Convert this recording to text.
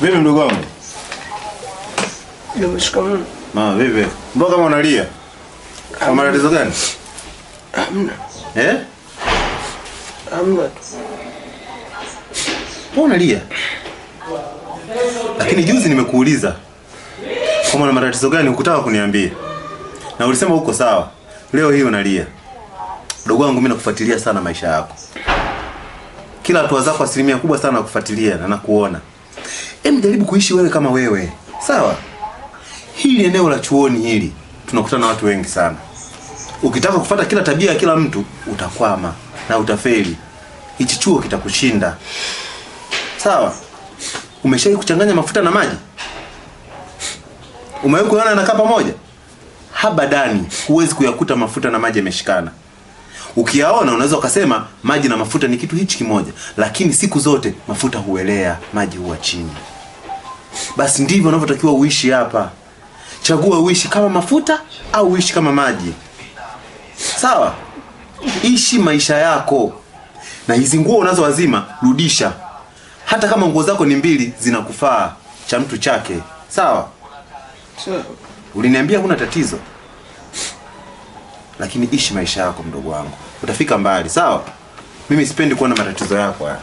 Vipi mdogo wangu? Shikamoo. Vipi? Mbona kama unalia? Kwa matatizo gani? Hamna. Hamna. Mbona unalia? Lakini juzi nimekuuliza kama una matatizo gani ukutaka kuniambia. Na ulisema uko sawa. Leo hii unalia. Mdogo wangu mimi nakufuatilia sana maisha yako. Kila hatua zako asilimia kubwa sana nakufuatilia na nakuona. Jaribu kuishi wewe kama wewe. Sawa? Hili eneo la chuoni hili tunakutana na watu wengi sana. Ukitaka kufuata kila tabia ya kila mtu utakwama na utafeli. Hichi chuo kitakushinda. Sawa? Umeshawahi kuchanganya mafuta na maji? Umewahi kuona yanakaa pamoja? Habadani huwezi kuyakuta mafuta na maji yameshikana. Ukiyaona unaweza ukasema maji na mafuta ni kitu hichi kimoja, lakini siku zote mafuta huelea, maji huwa chini. Basi ndivyo unavyotakiwa uishi hapa. Chagua uishi kama mafuta au uishi kama maji. Sawa? Ishi maisha yako. Na hizi nguo unazowazima rudisha. Hata kama nguo zako ni mbili zinakufaa, cha mtu chake. Sawa? Sawa. Uliniambia huna tatizo. Lakini ishi maisha yako mdogo wangu. Utafika mbali, sawa? Mimi sipendi kuona matatizo yako haya.